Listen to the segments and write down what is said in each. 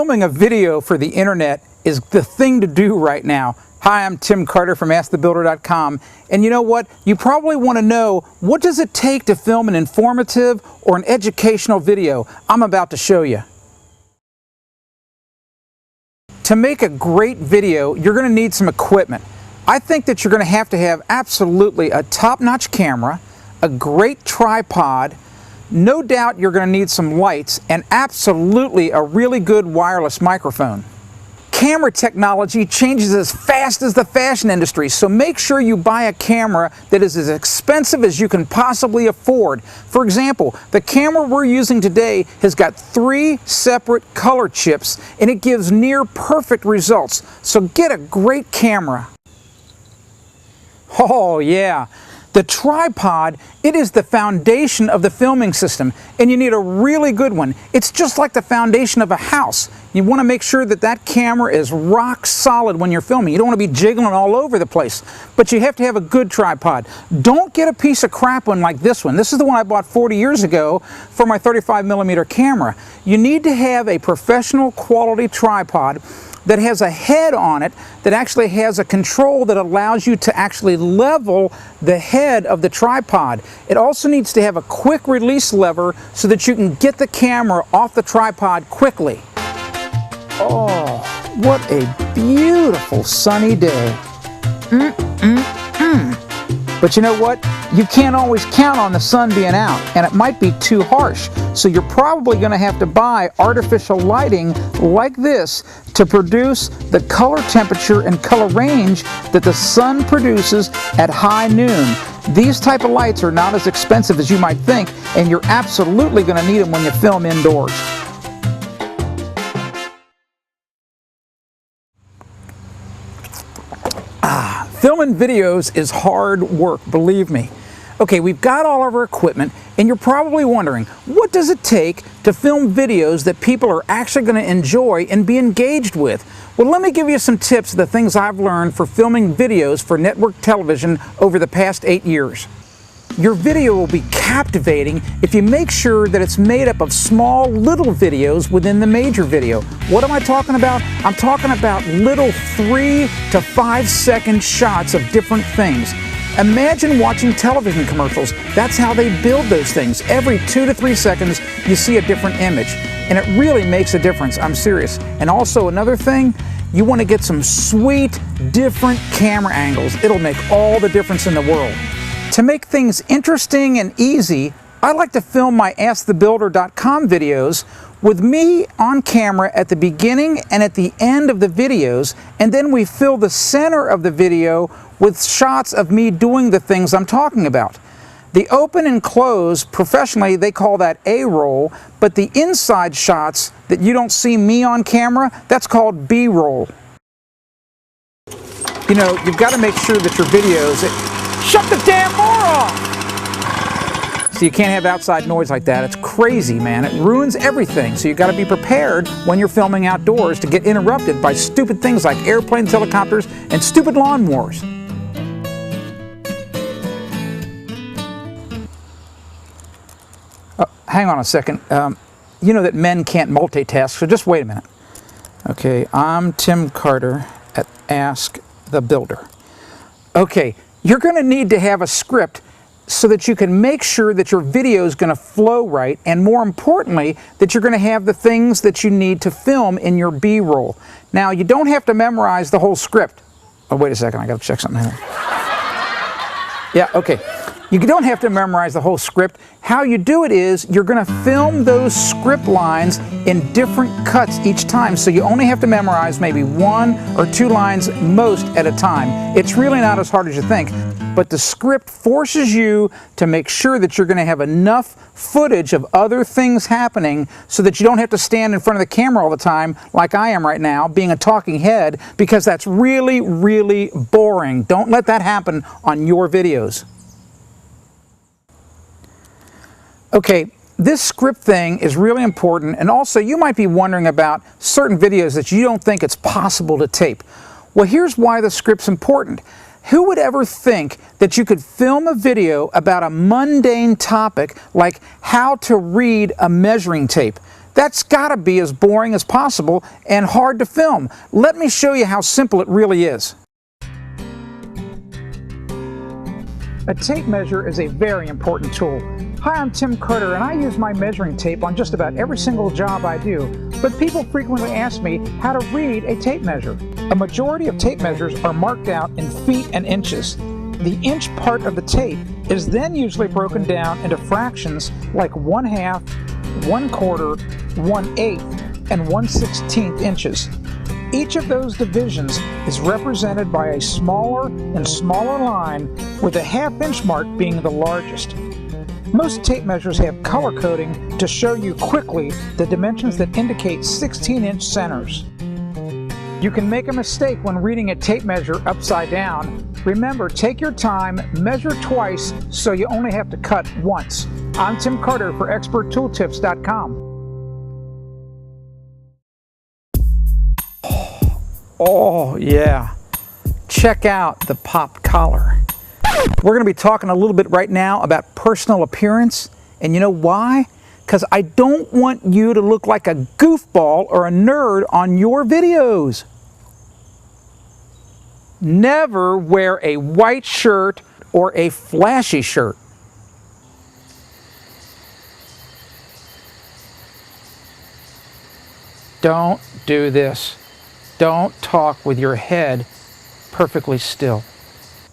Filming a video for the internet is the thing to do right now. Hi, I'm Tim Carter from AskTheBuilder.com, and you know what? You probably want to know, what does it take to film an informative or an educational video? I'm about to show you. To make a great video, you're going to need some equipment. I think that you're going to have absolutely a top-notch camera, a great tripod, no doubt you're going to need some lights, and absolutely a really good wireless microphone. Camera technology changes as fast as the fashion industry, so make sure you buy a camera that is as expensive as you can possibly afford. For example, the camera we're using today has got 3 separate color chips, and it gives near perfect results. So get a great camera. Oh yeah. The tripod, it is the foundation of the filming system, and you need a really good one. It's just like the foundation of a house. You want to make sure that that camera is rock solid when you're filming. You don't want to be jiggling all over the place, but you have to have a good tripod. Don't get a piece of crap one like this one. This is the one I bought 40 years ago for my 35mm camera. You need to have a professional quality tripod that has a head on it that actually has a control that allows you to actually level the head of the tripod. It also needs to have a quick release lever so that you can get the camera off the tripod quickly. Oh, what a beautiful sunny day. But you know what? You can't always count on the sun being out, and it might be too harsh. So you're probably going to have to buy artificial lighting like this to produce the color temperature and color range that the sun produces at high noon. These type of lights are not as expensive as you might think, and you're absolutely going to need them when you film indoors. Filming videos is hard work, believe me. Okay, we've got all of our equipment, and you're probably wondering, what does it take to film videos that people are actually going to enjoy and be engaged with? Well, let me give you some tips of the things I've learned for filming videos for network television over the past 8 years. Your video will be captivating if you make sure that it's made up of small little videos within the major video. What am I talking about? I'm talking about little 3 to 5 second shots of different things. Imagine watching television commercials. That's how they build those things. Every 2 to 3 seconds you see a different image, and it really makes a difference. I'm serious. And also another thing, you want to get some sweet different camera angles. It'll make all the difference in the world. To make things interesting and easy, I like to film my AskTheBuilder.com videos with me on camera at the beginning and at the end of the videos, and then we fill the center of the video with shots of me doing the things I'm talking about. The open and close, professionally they call that A-roll, but the inside shots that you don't see me on camera, that's called B-roll. You know, you've got to make sure that your videos... Shut the damn door off! So you can't have outside noise like that. It's crazy, man. It ruins everything. So you got to be prepared when you're filming outdoors to get interrupted by stupid things like airplanes, helicopters, and stupid lawnmowers. Hang on a second. You know that men can't multitask, so just wait a minute. Okay, I'm Tim Carter at Ask the Builder. Okay. You're going to need to have a script so that you can make sure that your video is going to flow right, and more importantly, that you're going to have the things that you need to film in your B-roll. Now, you don't have to memorize the whole script. Oh, wait a second, I got to check something here. Yeah, okay. You don't have to memorize the whole script. How you do it is you're going to film those script lines in different cuts each time, so you only have to memorize maybe 1 or 2 lines most at a time. It's really not as hard as you think, but the script forces you to make sure that you're going to have enough footage of other things happening so that you don't have to stand in front of the camera all the time like I am right now, being a talking head, because that's really, really boring. Don't let that happen on your videos. Okay, this script thing is really important, and also you might be wondering about certain videos that you don't think it's possible to tape. Well, here's why the script's important. Who would ever think that you could film a video about a mundane topic like how to read a measuring tape? That's gotta be as boring as possible and hard to film. Let me show you how simple it really is. A tape measure is a very important tool. Hi, I'm Tim Carter, and I use my measuring tape on just about every single job I do, but people frequently ask me how to read a tape measure. A majority of tape measures are marked out in feet and inches. The inch part of the tape is then usually broken down into fractions like 1/2, 1/4, 1/8, and 1/16 inches. Each of those divisions is represented by a smaller and smaller line, with the half-inch mark being the largest. Most tape measures have color coding to show you quickly the dimensions that indicate 16-inch centers. You can make a mistake when reading a tape measure upside down. Remember, take your time, measure twice, so you only have to cut once. I'm Tim Carter for ExpertToolTips.com. Oh yeah, check out the pop collar. We're going to be talking a little bit right now about personal appearance, and you know why? Because I don't want you to look like a goofball or a nerd on your videos. Never wear a white shirt or a flashy shirt. Don't do this. Don't talk with your head perfectly still.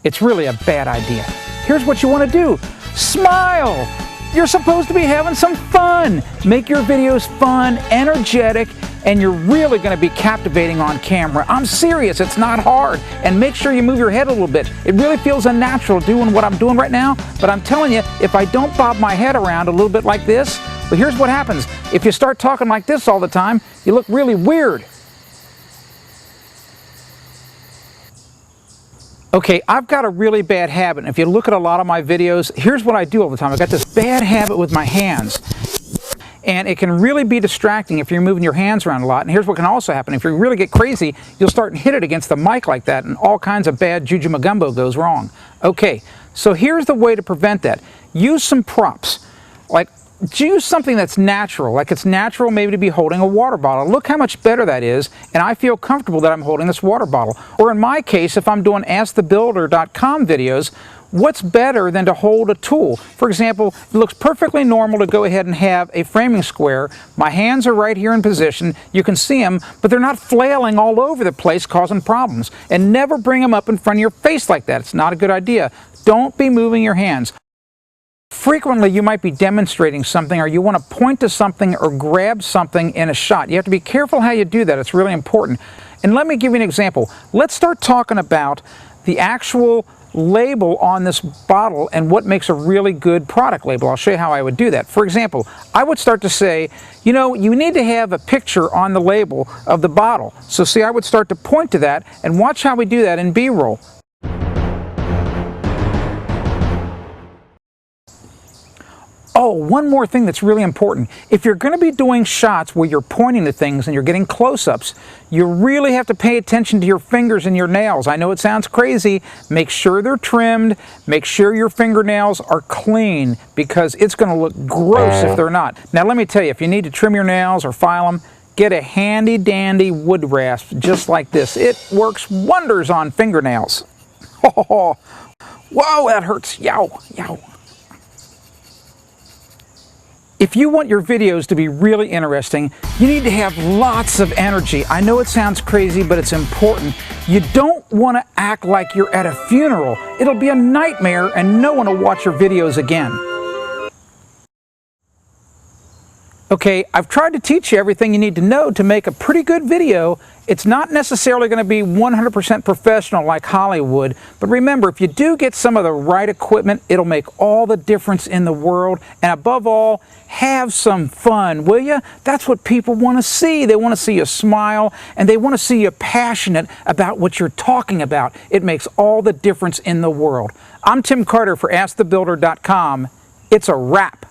It's really a bad idea. Here's what you want to do. Smile! You're supposed to be having some fun. Make your videos fun, energetic, and you're really going to be captivating on camera. I'm serious, it's not hard. And make sure you move your head a little bit. It really feels unnatural doing what I'm doing right now, but I'm telling you, if I don't bob my head around a little bit like this, but here's what happens. If you start talking like this all the time, you look really weird. Okay, I've got a really bad habit, and if you look at a lot of my videos, here's what I do all the time. I've got this bad habit with my hands, and it can really be distracting if you're moving your hands around a lot. And here's what can also happen. If you really get crazy, you'll start and hit it against the mic like that, and all kinds of bad juju magumbo goes wrong. Okay, so here's the way to prevent that. Use some props. Like, use something that's natural, like it's natural maybe to be holding a water bottle. Look how much better that is, and I feel comfortable that I'm holding this water bottle. Or in my case, if I'm doing AskTheBuilder.com videos, what's better than to hold a tool? For example, it looks perfectly normal to go ahead and have a framing square. My hands are right here in position. You can see them, but they're not flailing all over the place causing problems. And never bring them up in front of your face like that. It's not a good idea. Don't be moving your hands. Frequently, you might be demonstrating something, or you want to point to something or grab something in a shot. You have to be careful how you do that. It's really important. And let me give you an example. Let's start talking about the actual label on this bottle and what makes a really good product label. I'll show you how I would do that. For example, I would start to say, you know, you need to have a picture on the label of the bottle. So see, I would start to point to that, and watch how we do that in B-roll. Oh, one more thing that's really important. If you're going to be doing shots where you're pointing to things and you're getting close-ups, you really have to pay attention to your fingers and your nails. I know it sounds crazy. Make sure they're trimmed. Make sure your fingernails are clean, because it's going to look gross if they're not. Now let me tell you, if you need to trim your nails or file them, get a handy-dandy wood rasp just like this. It works wonders on fingernails. Oh, whoa, that hurts. Yow, yow. If you want your videos to be really interesting, you need to have lots of energy. I know it sounds crazy, but it's important. You don't want to act like you're at a funeral. It'll be a nightmare, and no one will watch your videos again. Okay, I've tried to teach you everything you need to know to make a pretty good video. It's not necessarily going to be 100% professional like Hollywood, but remember, if you do get some of the right equipment, it'll make all the difference in the world. And above all, have some fun, will you? That's what people want to see. They want to see you smile, and they want to see you passionate about what you're talking about. It makes all the difference in the world. I'm Tim Carter for AskTheBuilder.com. It's a wrap.